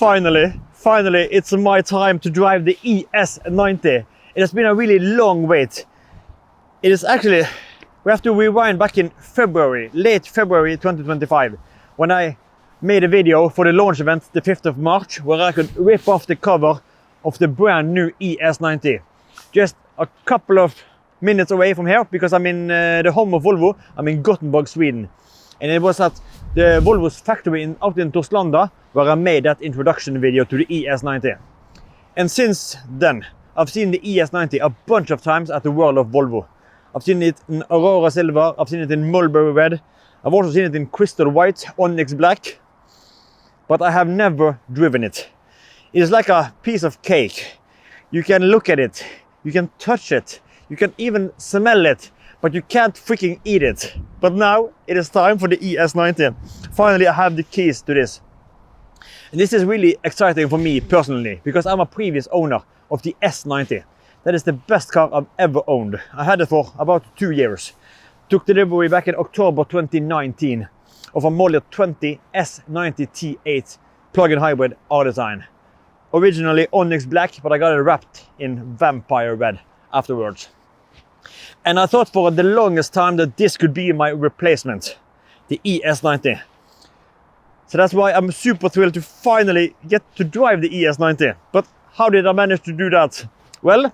Finally, it's my time to drive the ES90. It has been a really long wait. It is actually, we have to rewind back in February, late February 2025, when I made a video for the launch event, the 5th of March, where I could rip off the cover of the brand new ES90. Just a couple of minutes away from here, because I'm in the home of Volvo. I'm in Gothenburg, Sweden. And it was at the Volvo's factory out in Torslanda where I made that introduction video to the ES90. And since then, I've seen the ES90 a bunch of times at the World of Volvo. I've seen it in Aurora Silver, I've seen it in Mulberry Red, I've also seen it in Crystal White, Onyx Black, but I have never driven it. It is like a piece of cake. You can look at it, you can touch it, you can even smell it, but you can't freaking eat it. But now it is time for the ES90. Finally, I have the keys to this. And this is really exciting for me personally, because I'm a previous owner of the S90. That is the best car I've ever owned. I had it for about 2 years. Took delivery back in October 2019 of a model 20 S90 T8 plug-in hybrid R-Design. Originally Onyx Black, but I got it wrapped in Vampire Red afterwards. And I thought for the longest time that this could be my replacement, the ES90. So that's why I'm super thrilled to finally get to drive the ES90. But how did I manage to do that? Well,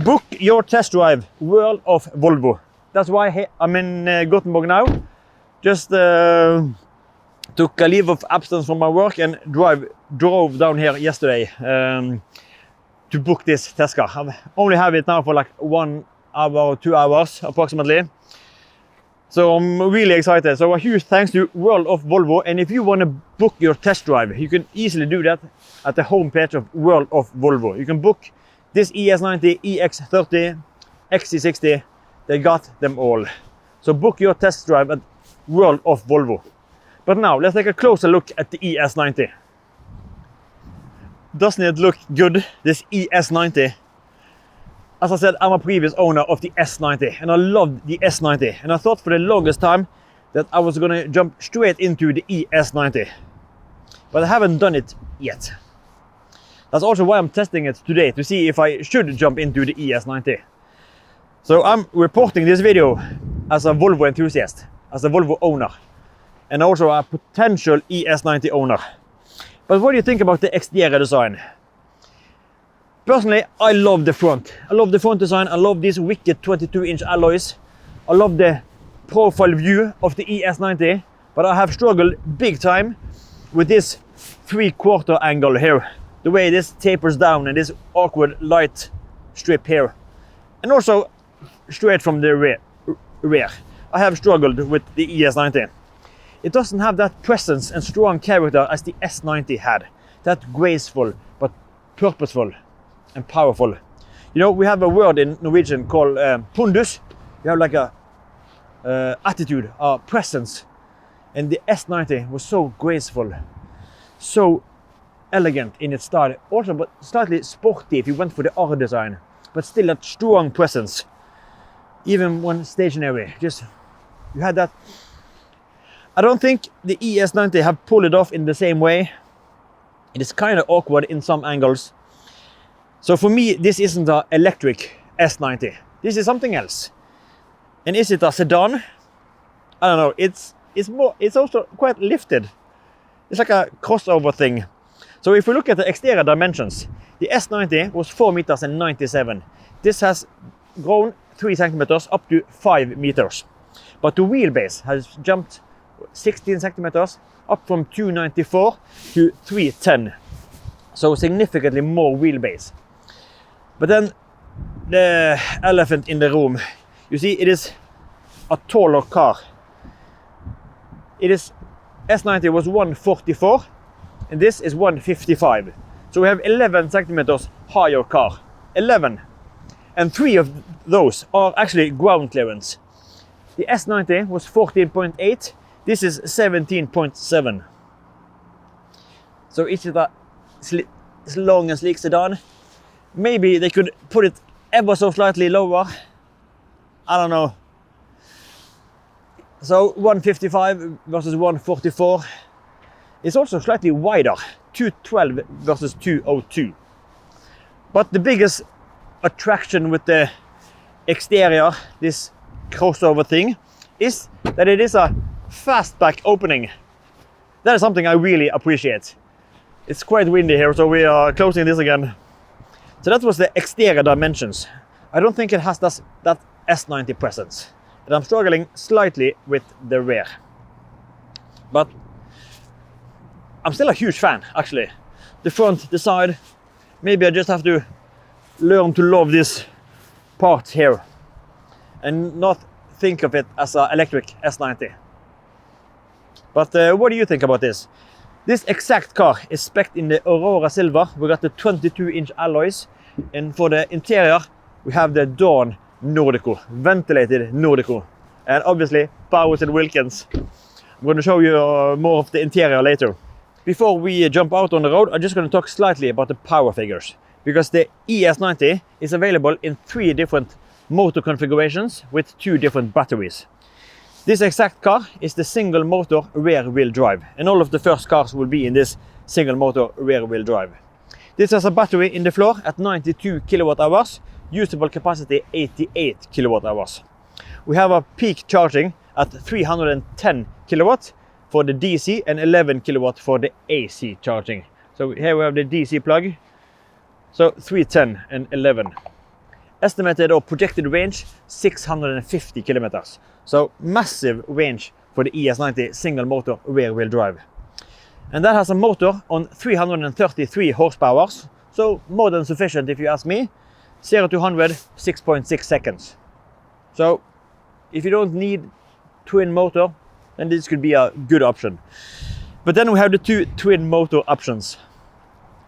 book your test drive, World of Volvo. That's why I'm in Gothenburg now. Just took a leave of absence from my work and drove down here yesterday to book this test car. I only have it now for like 1 hour, 2 hours approximately. So I'm really excited. So a huge thanks to World of Volvo. And if you want to book your test drive, you can easily do that at the homepage of World of Volvo. You can book this ES90, EX30, XC60. They got them all. So book your test drive at World of Volvo. But now let's take a closer look at the ES90. Doesn't it look good, this ES90? As I said, I'm a previous owner of the S90 and I loved the S90. And I thought for the longest time that I was gonna jump straight into the ES90. But I haven't done it yet. That's also why I'm testing it today, to see if I should jump into the ES90. So I'm reporting this video as a Volvo enthusiast, as a Volvo owner, and also a potential ES90 owner. But what do you think about the exterior design? Personally, I love the front. I love the front design. I love these wicked 22-inch alloys. I love the profile view of the ES90, but I have struggled big time with this 3/4 angle here. The way this tapers down and this awkward light strip here. And also straight from the rear. I have struggled with the ES90. It doesn't have that presence and strong character as the S90 had. That graceful but purposeful and powerful. You know, we have a word in Norwegian called pondus. You have like a attitude, a presence. And the S90 was so graceful, so elegant in its style. Also, but slightly sporty if you went for the R design. But still a strong presence. Even when stationary. Just, you had that. I don't think the ES90 have pulled it off in the same way. It is kind of awkward in some angles. So for me, this isn't an electric S90. This is something else. And is it a sedan? I don't know. It's also quite lifted. It's like a crossover thing. So if we look at the exterior dimensions, the S90 was 4 meters and 97. This has grown 3 centimeters up to 5 meters. But the wheelbase has jumped 16 centimeters up from 294 to 310. So significantly more wheelbase. But then the elephant in the room, you see, it is a taller car. It is, S90 was 144 and this is 155. So we have 11 centimeters higher car. 11. And 3 of those are actually ground clearance. The S90 was 14.8. This is 17.7. So is it a long and sleek sedan? Maybe they could put it ever so slightly lower. I don't know. So 155 versus 144. is also slightly wider, 212 versus 202. But the biggest attraction with the exterior, this crossover thing, is that it is a fastback opening. That is something I really appreciate. It's quite windy here, so we are closing this again. So that was the exterior dimensions. I don't think it has that S90 presence. And I'm struggling slightly with the rear. But I'm still a huge fan, actually. The front, the side, maybe I just have to learn to love this part here and not think of it as an electric S90. But what do you think about this? This exact car is spec'd in the Aurora Silver. We got the 22-inch alloys, and for the interior we have the Dawn Nordico, ventilated Nordico, and obviously Powers and Wilkins. I'm going to show you more of the interior later. Before we jump out on the road, I'm just going to talk slightly about the power figures, because the ES90 is available in 3 different motor configurations with 2 different batteries. This exact car is the single motor rear wheel drive, and all of the first cars will be in this single motor rear wheel drive. This has a battery in the floor at 92 kilowatt hours, usable capacity 88 kilowatt hours. We have a peak charging at 310 kilowatt for the DC and 11 kilowatt for the AC charging. So here we have the DC plug, so 310 and 11. Estimated or projected range 650 kilometers. So massive range for the ES90 single motor rear wheel drive. And that has a motor on 333 horsepower, so more than sufficient if you ask me. 0 to 100, 6.6 seconds. So if you don't need twin motor, then this could be a good option. But then we have the 2 twin motor options.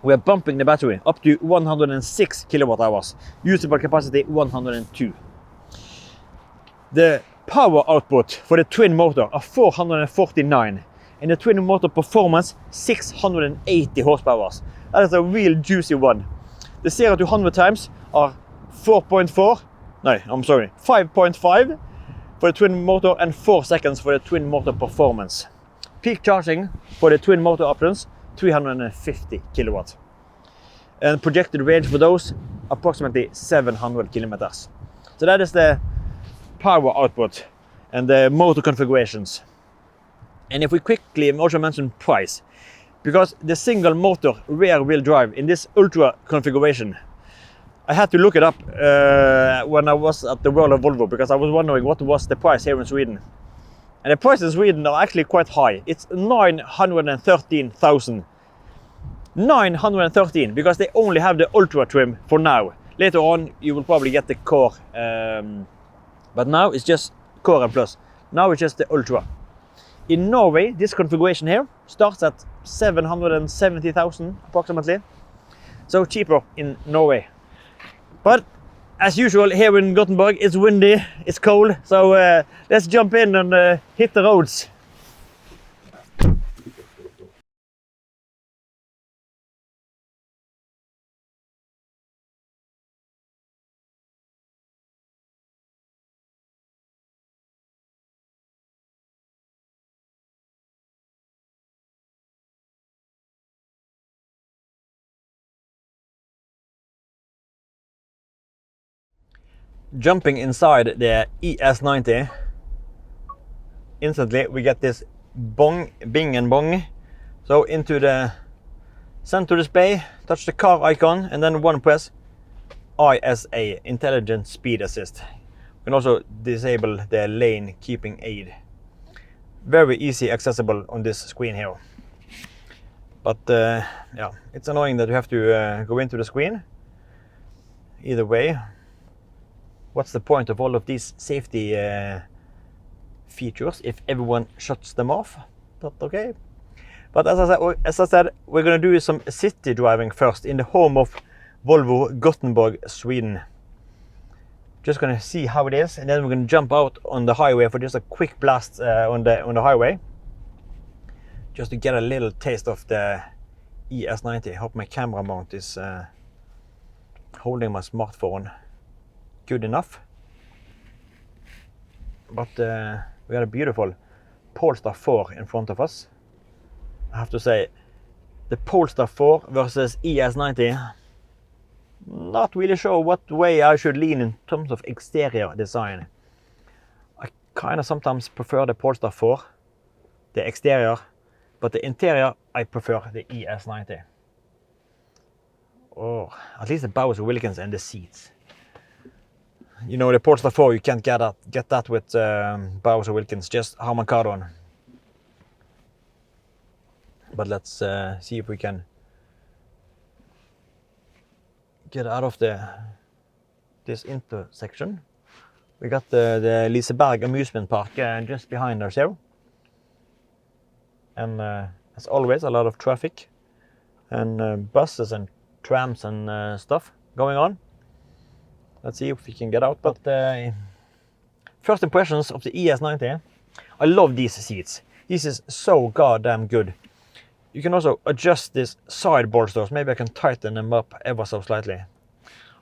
We are bumping the battery up to 106 kilowatt hours, usable capacity 102. The power output for the twin motor are 449, and the twin motor performance 680 horsepower. That is a real juicy one. The 0 to 100 times are 5.5 for the twin motor and 4 seconds for the twin motor performance. Peak charging for the twin motor options 350 kilowatt. And projected range for those approximately 700 kilometers. So that is the power output and the motor configurations. And if we quickly also mention price, because the single motor rear wheel drive in this ultra configuration, I had to look it up when I was at the World of Volvo, because I was wondering what was the price here in Sweden. And the prices in Sweden are actually quite high. It's 913,000. 913, because they only have the ultra trim for now. Later on you will probably get the core, but now it's just core and plus. Now it's just the ultra. In Norway, this configuration here starts at 770,000 approximately. So cheaper in Norway. But as usual here in Gothenburg, it's windy, it's cold, so let's jump in and hit the roads. Jumping inside the ES90, instantly we get this bong, bing and bong. So into the center display, touch the car icon, and then one press ISA, Intelligent Speed Assist. You can also disable the lane keeping aid. Very easy accessible on this screen here. But yeah, it's annoying that you have to go into the screen. Either way, what's the point of all of these safety features if everyone shuts them off? But okay. But as I said, we're going to do some city driving first in the home of Volvo, Gothenburg, Sweden. Just going to see how it is, and then we're going to jump out on the highway for just a quick blast on the highway, just to get a little taste of the ES90. I hope my camera mount is holding my smartphone good enough. But we got a beautiful Polestar 4 in front of us. I have to say, the Polestar 4 versus ES90, not really sure what way I should lean in terms of exterior design. I kind of sometimes prefer the Polestar 4, the exterior, but the interior I prefer the ES90. Oh, at least the Bowers Wilkins and the seats. You know, the Polestar 4, you can't get that with Bowers Wilkins, just Harman Kardon. But let's see if we can get out of this intersection. We got the Liseberg amusement park just behind us here. And as always, a lot of traffic and buses and trams and stuff going on. Let's see if we can get out. But first impressions of the ES90, I love these seats. This is so goddamn good. You can also adjust these side bolsters. Maybe I can tighten them up ever so slightly.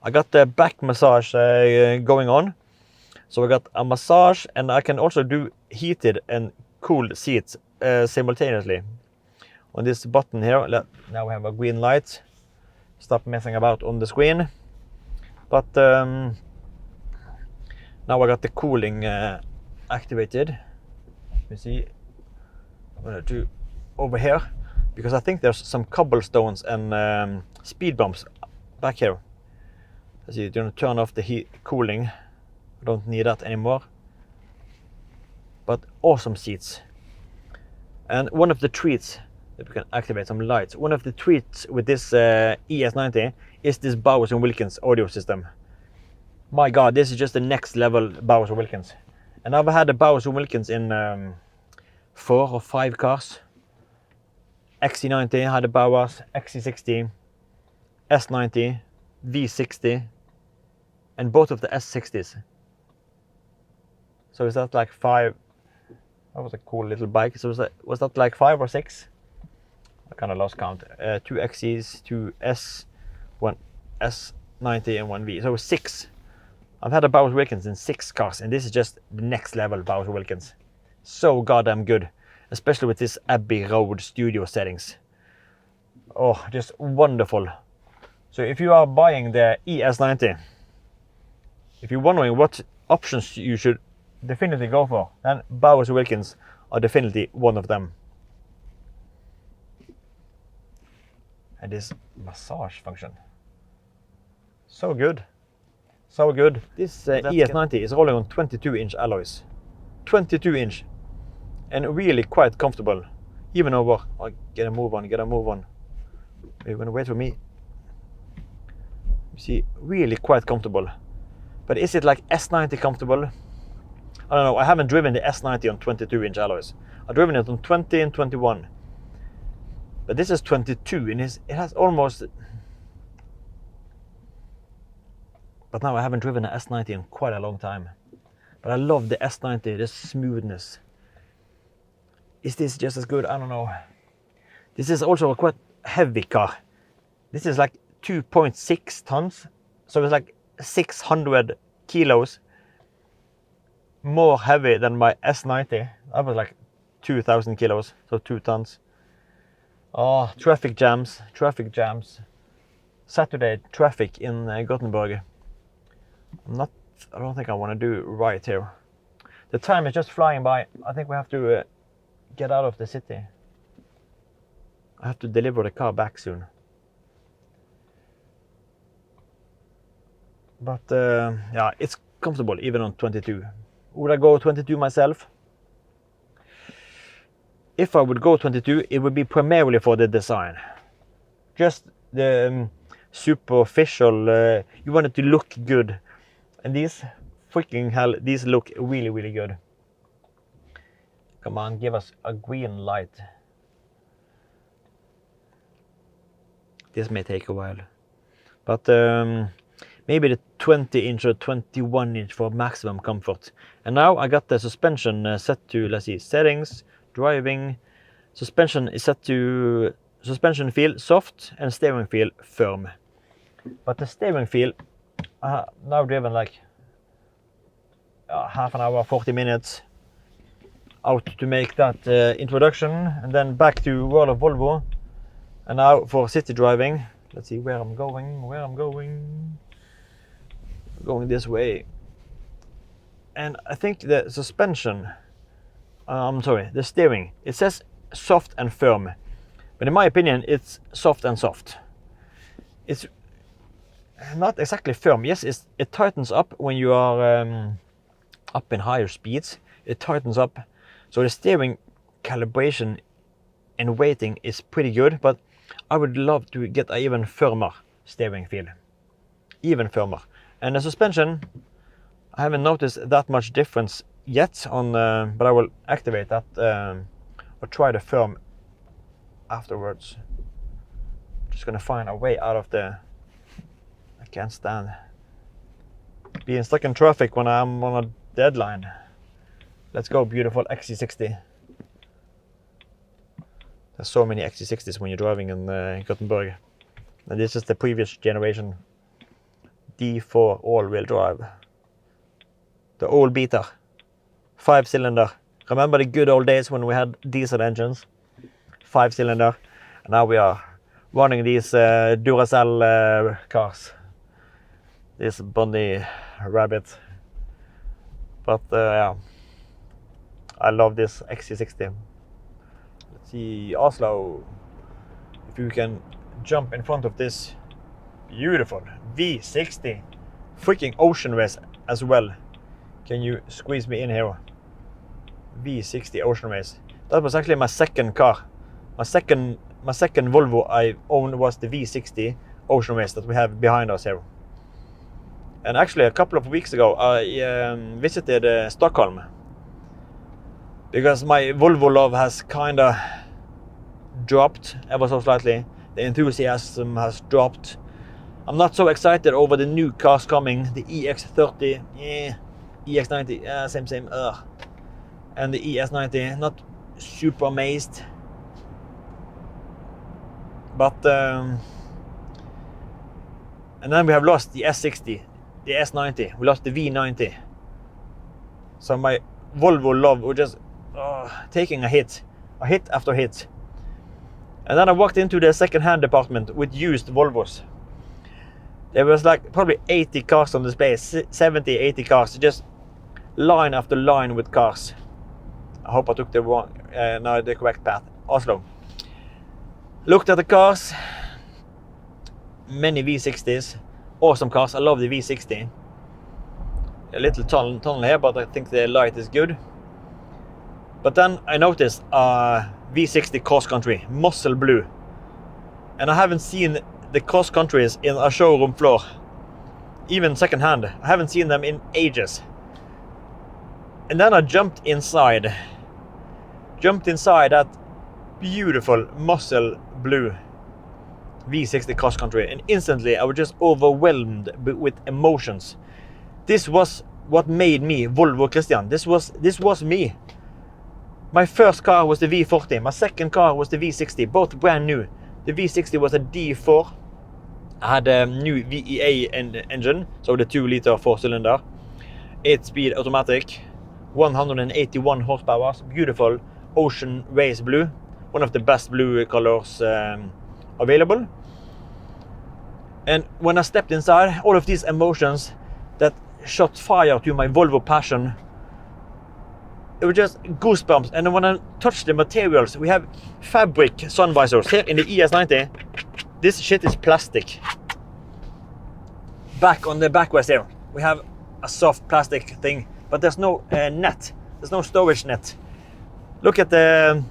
I got the back massage going on. So I got a massage, and I can also do heated and cooled seats simultaneously. On this button here, now we have a green light. Stop messing about on the screen. But now I got the cooling activated. Let me see. I'm gonna do over here, because I think there's some cobblestones and speed bumps back here. As you're gonna turn off the heat cooling. I don't need that anymore. But awesome seats. And one of the treats that we can activate some lights. One of the treats with this ES90 is this Bowers & Wilkins audio system. My God, this is just the next level Bowers & Wilkins. And I've had the Bowers & Wilkins in 4 or 5 cars. XC90 had the Bowers, XC60, S90, V60, and both of the S60s. So is that like 5? That was a cool little bike. So was that like 5 or 6? I kind of lost count. 2 XCs, 2 S, 1 S90 and 1 V. So 6. I've had a Bowers Wilkins in 6 cars, and this is just the next level Bowers Wilkins. So goddamn good, especially with this Abbey Road studio settings. Oh, just wonderful. So if you are buying the ES90, if you're wondering what options you should definitely go for, then Bowers Wilkins are definitely one of them. And this massage function, so good, so good. This ES90 is rolling on 22-inch alloys, 22-inch, and really quite comfortable. Even over, oh, get a move on. You're gonna wait for me. You see, really quite comfortable. But is it like S90 comfortable? I don't know. I haven't driven the S90 on 22-inch alloys. I've driven it on 20 and 21. But this is 22, and it has almost... But now I haven't driven an S90 in quite a long time. But I love the S90, the smoothness. Is this just as good? I don't know. This is also a quite heavy car. This is like 2.6 tons. So it's like 600 kilos more heavy than my S90. That was like 2,000 kilos, so 2 tons. Oh, traffic jams. Saturday traffic in Gothenburg. I don't think I want to do right here. The time is just flying by. I think we have to get out of the city. I have to deliver the car back soon. But yeah, it's comfortable even on 22. Would I go 22 myself? If I would go 22, it would be primarily for the design. Just the superficial, you want it to look good. And these, freaking hell, these look really, really good. Come on, give us a green light. This may take a while. But maybe the 20-inch or 21-inch for maximum comfort. And now I got the suspension set to, let's see, settings, driving. Suspension is set to suspension feel soft and steering feel firm. But the steering feel, now driven like half an hour, 40 minutes. out to make that introduction, and then back to world of Volvo. And now for city driving. Let's see where I'm going. Going this way. And I think the suspension, the steering, it says soft and firm, but in my opinion it's soft and soft. It's not exactly firm. Yes, it tightens up when you are up in higher speeds. It tightens up, so the steering calibration and weighting is pretty good, but I would love to get an even firmer steering feel. Even firmer. And the suspension, I haven't noticed that much difference yet on, but I will activate that or try the firm afterwards. Just gonna find a way out of the, I can't stand being stuck in traffic when I'm on a deadline. Let's go, beautiful XC60. There's so many XC60s when you're driving in Gothenburg. And this is the previous generation D4 all-wheel drive. The old beater, 5-cylinder. Remember the good old days when we had diesel engines, 5-cylinder, and now we are running these Duracell cars. This bunny rabbit. But yeah, I love this XC60. Let's see, Oslo. If you can jump in front of this beautiful V60, freaking ocean race as well. Can you squeeze me in here? V60 Ocean Race. That was actually my second car. My second Volvo I owned was the V60 Ocean Race that we have behind us here. And actually a couple of weeks ago I visited Stockholm, because my Volvo love has kinda dropped ever so slightly. The enthusiasm has dropped. I'm not so excited over the new cars coming. The EX30, EX90, same, and the ES90, not super amazed. But, and then we have lost the S60, the S90, we lost the V90. So my Volvo love was just taking a hit after hit. And then I walked into the second-hand department with used Volvos. There was like probably 80 cars on display, 70, 80 cars, just line after line with cars. I hope I took the correct path. Oslo. Looked at the cars, many V60s, awesome cars. I love the V60. A little tunnel here, but I think the light is good. But then I noticed V60 Cross Country, muscle blue, and I haven't seen the Cross Countries in a showroom floor, even second hand. I haven't seen them in ages. And then I jumped inside that beautiful muscle blue V60 Cross Country, and instantly I was just overwhelmed with emotions. This was what made me Volvo Christian. This was me. My first car was the V40. My second car was the V60, both brand new. The V60 was a D4. I had a new VEA engine, so the 2-liter 4-cylinder, 8-speed automatic, 181 horsepower, beautiful ocean race blue, one of the best blue colors available. And when I stepped inside, all of these emotions that shot fire to my Volvo passion, it was just goosebumps. And when I touched the materials, we have fabric sun visors. Here in the ES90, this shit is plastic. Back on the backrest here, we have a soft plastic thing, but there's no net. There's no storage net. Look at the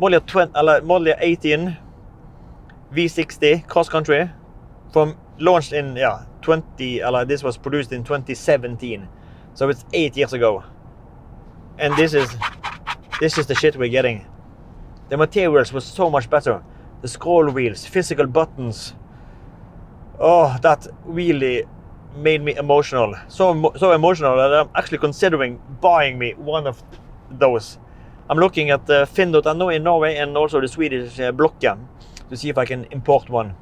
model 18 V60 Cross Country, from launched in this was produced in 2017, so it's 8 years ago. And this is the shit we're getting. The materials was so much better. The scroll wheels, physical buttons. Oh, that really made me emotional. So emotional that I'm actually considering buying me one of those. I'm looking at Finn.no in Norway and also the Swedish Blocket to see if I can import one.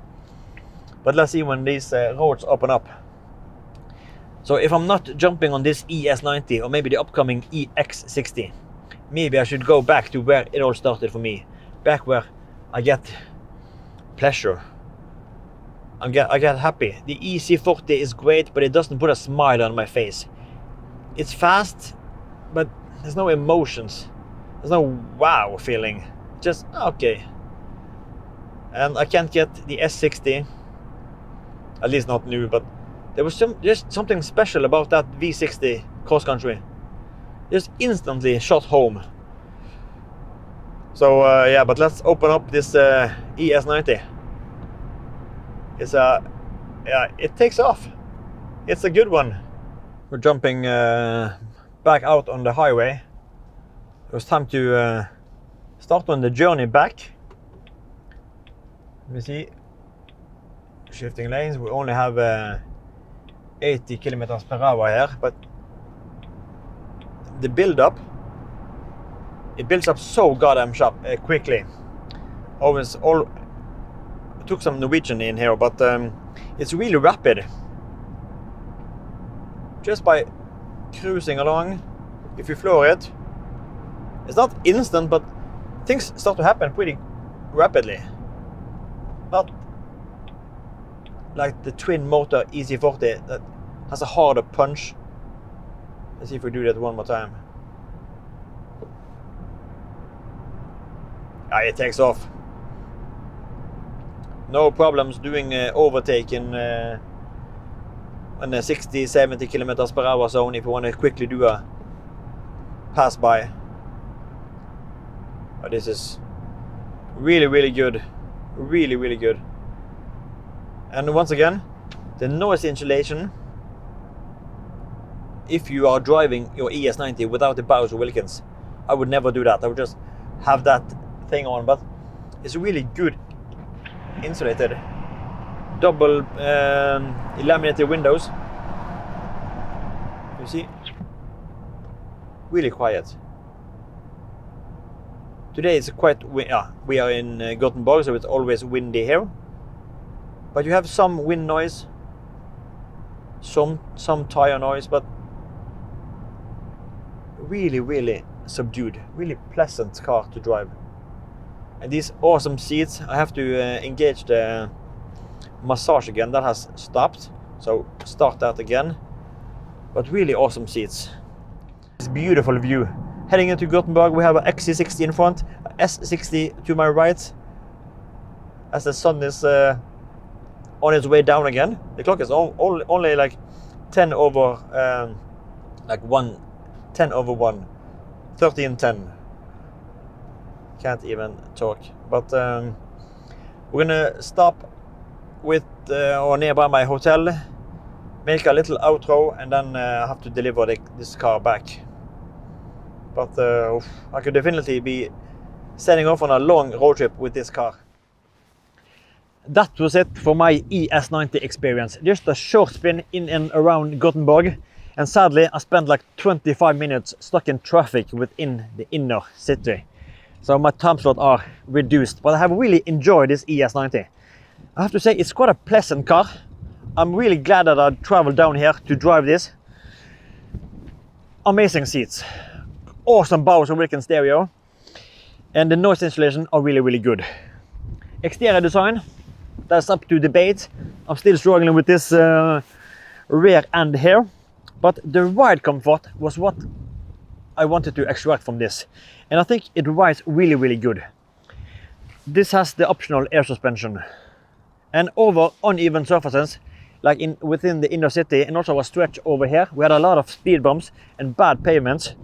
But let's see when these roads open up. So if I'm not jumping on this ES90 or maybe the upcoming EX60, maybe I should go back to where it all started for me. Back where I get pleasure. I get happy. The EC40 is great, but it doesn't put a smile on my face. It's fast, but there's no emotions. There's no wow feeling. Just okay. And I can't get the S60, at least not new, but there was just something special about that V60 Cross Country. Just instantly shot home. So yeah, but let's open up this ES90. It's yeah, it takes off. It's a good one. We're jumping back out on the highway. It was time to start on the journey back. Let me see. Shifting lanes. We only have 80 kilometers per hour here, but the build-up, it builds up so goddamn sharp quickly. I took some Norwegian in here, but it's really rapid. Just by cruising along, if you floor it, it's not instant, but things start to happen pretty rapidly. Not like the twin motor EC40 that has a harder punch. Let's see if we do that one more time. Ah, it takes off. No problems doing overtaking in the 60-70 kilometers per hour zone if you want to quickly do a pass by. But this is really good. Really good. And once again, the noise insulation, if you are driving your ES90 without the Bowser Wilkins, I would never do that. I would just have that thing on, but it's really good insulated, double laminated windows. You see, really quiet. Today it's quite we are in Gothenburg, so it's always windy here. But you have some wind noise, some tire noise, but really subdued, really pleasant car to drive. And these awesome seats, I have to engage the massage again. That has stopped, so start that again. But really awesome seats. This beautiful view. Heading into Gothenburg, we have an XC60 in front, a S60 to my right. As the sun is on its way down again. The clock is only like 10 over 1, 13:10. Can't even talk. But we're gonna stop with or nearby my hotel, make a little outro, and then have to deliver this car back. But I could definitely be setting off on a long road trip with this car. That was it for my ES90 experience. Just a short spin in and around Gothenburg. And sadly, I spent like 25 minutes stuck in traffic within the inner city. So my time slot are reduced. But I have really enjoyed this ES90. I have to say, it's quite a pleasant car. I'm really glad that I traveled down here to drive this. Amazing seats. Awesome Bowser Wilkins stereo. And the noise insulation are really good. Exterior design, that's up to debate. I'm still struggling with this rear end here. But the ride comfort was what I wanted to extract from this. And I think it rides really good. This has the optional air suspension. And over uneven surfaces, like within the inner city, and also a stretch over here, we had a lot of speed bumps and bad pavements.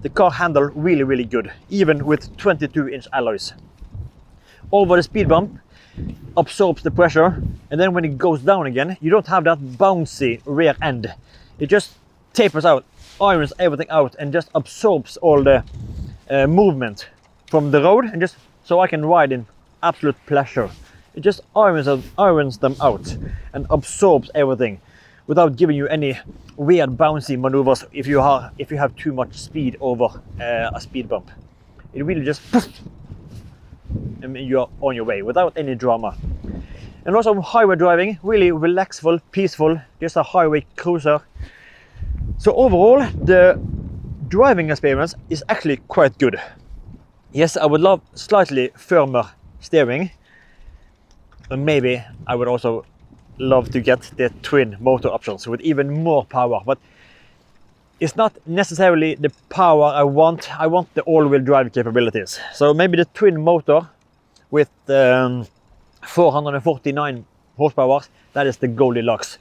The car handled really good, even with 22-inch alloys. Over the speed bump, absorbs the pressure, and then when it goes down again, you don't have that bouncy rear end. It just tapers out, irons everything out, and just absorbs all the movement from the road, and just so I can ride in absolute pleasure. It just irons them out and absorbs everything without giving you any weird bouncy maneuvers if you have too much speed over a speed bump. It really just poof, and you're on your way without any drama. And also highway driving, really relaxful, peaceful, just a highway cruiser. So overall, the driving experience is actually quite good. Yes, I would love slightly firmer steering, and maybe I would also love to get the twin motor options with even more power, but it's not necessarily the power I want. I want the all-wheel drive capabilities. So maybe the twin motor with 449 horsepower, that is the Goldilocks.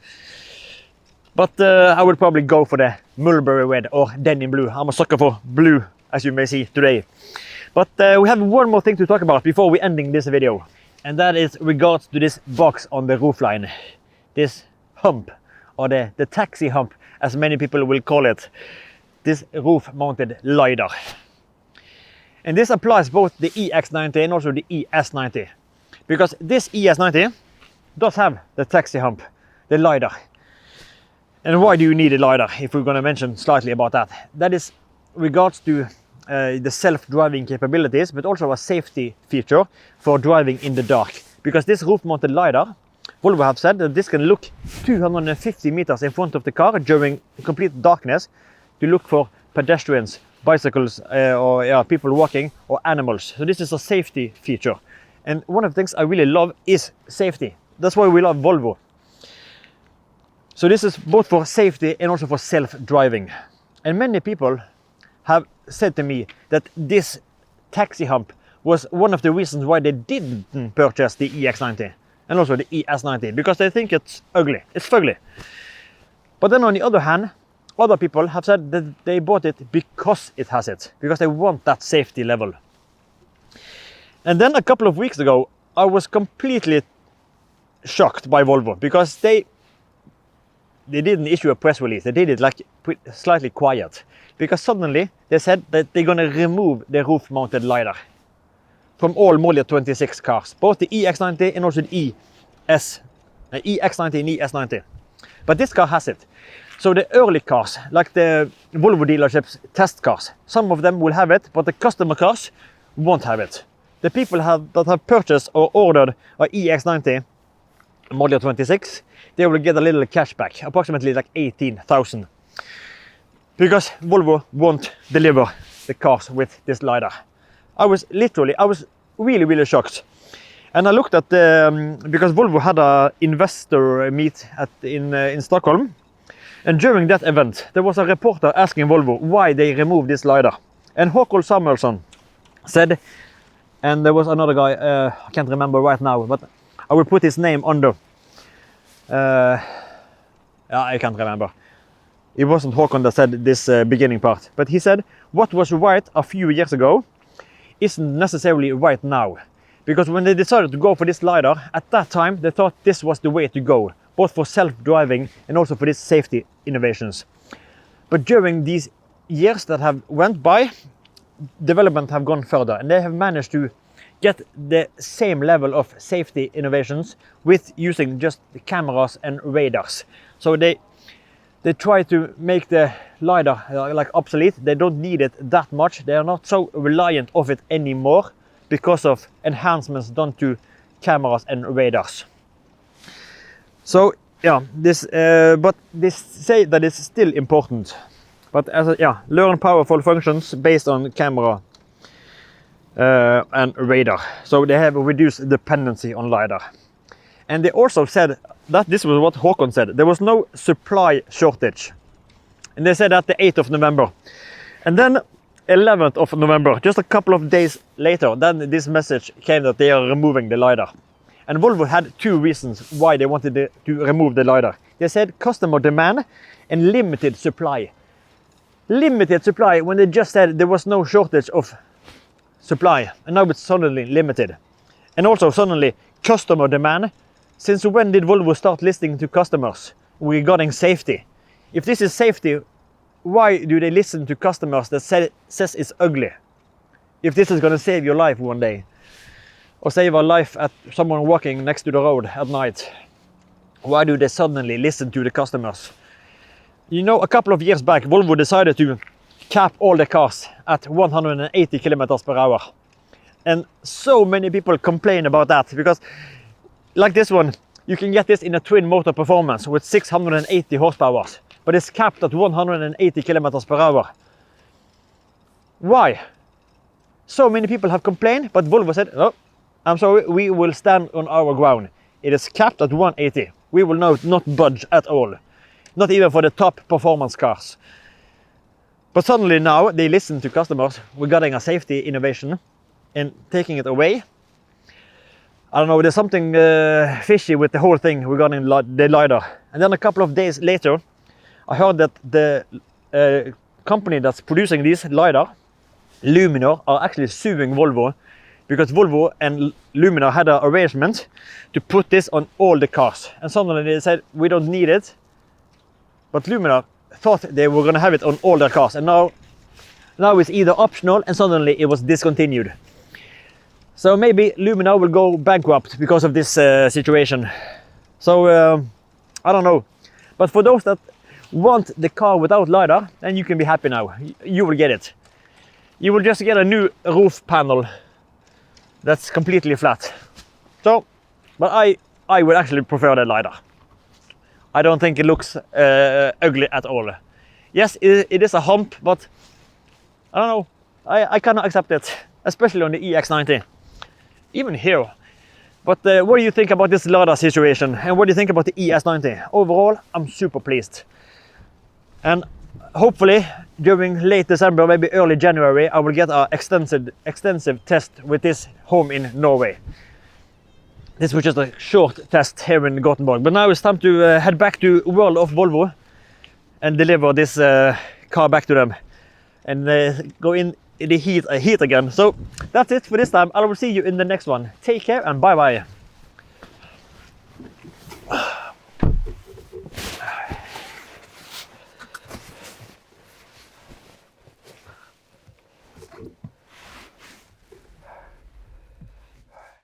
But I would probably go for the mulberry red or denim blue. I'm a sucker for blue, as you may see today. But we have one more thing to talk about before we ending this video. And that is regards to this box on the roofline. This hump, or the taxi hump, as many people will call it. This roof-mounted LiDAR. And this applies both the EX90 and also the ES90. Because this ES90 does have the taxi hump, the LiDAR. And why do you need a LiDAR, if we're going to mention slightly about that? That is regards to the self-driving capabilities, but also a safety feature for driving in the dark. Because this roof-mounted LiDAR, Volvo have said that this can look 250 meters in front of the car during complete darkness to look for pedestrians, bicycles, or people walking, or animals. So this is a safety feature. And one of the things I really love is safety. That's why we love Volvo. So this is both for safety and also for self-driving. And many people have said to me that this taxi hump was one of the reasons why they didn't purchase the EX90 and also the ES90, because they think it's ugly, it's fugly. But then on the other hand, other people have said that they bought it because it has it, because they want that safety level. And then a couple of weeks ago, I was completely shocked by Volvo, because they didn't issue a press release. They did it like slightly quiet, because suddenly they said that they're going to remove the roof-mounted LiDAR from all Model 26 cars, both the EX90 and also the EX90 and ES90. But this car has it. So the early cars, like the Volvo dealerships test cars, some of them will have it, but the customer cars won't have it. The people that have purchased or ordered an EX90 Model 26, they will get a little cash back, approximately like 18,000. Because Volvo won't deliver the cars with this LiDAR. I was really shocked. And I looked at because Volvo had an investor meet in Stockholm. And during that event, there was a reporter asking Volvo why they removed this LiDAR. And Håkon Samuelsson said, and there was another guy, I can't remember right now, but I will put his name under. I can't remember. It wasn't Håkon that said this beginning part, but he said what was right a few years ago isn't necessarily right now. Because when they decided to go for this LiDAR, at that time they thought this was the way to go, both for self-driving and also for these safety innovations. But during these years that have went by, development have gone further, and they have managed to get the same level of safety innovations with using just the cameras and radars. So they try to make the LiDAR like obsolete. They don't need it that much. They are not so reliant of it anymore because of enhancements done to cameras and radars. So yeah, but they say that it's still important. But learn powerful functions based on camera and radar. So they have a reduced dependency on LiDAR. And they also said that this was what Håkon said. There was no supply shortage. And they said that the 8th of November. And then 11th of November, just a couple of days later, then this message came that they are removing the LiDAR. And Volvo had two reasons why they wanted to remove the LiDAR. They said customer demand and limited supply. Limited supply when they just said there was no shortage of supply, and now it's suddenly limited. And also suddenly customer demand. Since when did Volvo start listening to customers regarding safety? If this is safety, why do they listen to customers that says it's ugly? If this is going to save your life one day, or save a life at someone walking next to the road at night, why do they suddenly listen to the customers? You know, a couple of years back, Volvo decided to cap all the cars at 180 kilometers per hour. And so many people complain about that, because like this one, you can get this in a twin motor performance with 680 horsepower, but it's capped at 180 kilometers per hour. Why? So many people have complained, but Volvo said, "No, I'm sorry, we will stand on our ground. It is capped at 180. We will not budge at all. Not even for the top performance cars." But suddenly now they listen to customers regarding a safety innovation and taking it away. I don't know, there's something fishy with the whole thing regarding the LiDAR. And then a couple of days later, I heard that the company that's producing these LiDAR, Luminar, are actually suing Volvo because Volvo and Luminar had an arrangement to put this on all the cars. And suddenly they said, we don't need it. But Luminar thought they were going to have it on all their cars. And now it's either optional and suddenly it was discontinued. So maybe Luminar will go bankrupt because of this situation. So I don't know. But for those that want the car without LiDAR, then you can be happy now. You will get it. You will just get a new roof panel that's completely flat. So, but I would actually prefer the LiDAR. I don't think it looks ugly at all. Yes, it is a hump, but I don't know. I cannot accept it, especially on the EX90. Even here. But what do you think about this LiDAR situation? And what do you think about the ES90? Overall, I'm super pleased. And hopefully, during late December, maybe early January, I will get an extensive test with this home in Norway. This was just a short test here in Gothenburg. But now it's time to head back to World of Volvo and deliver this car back to them. And go in the heat again. So that's it for this time. I will see you in the next one. Take care and bye bye.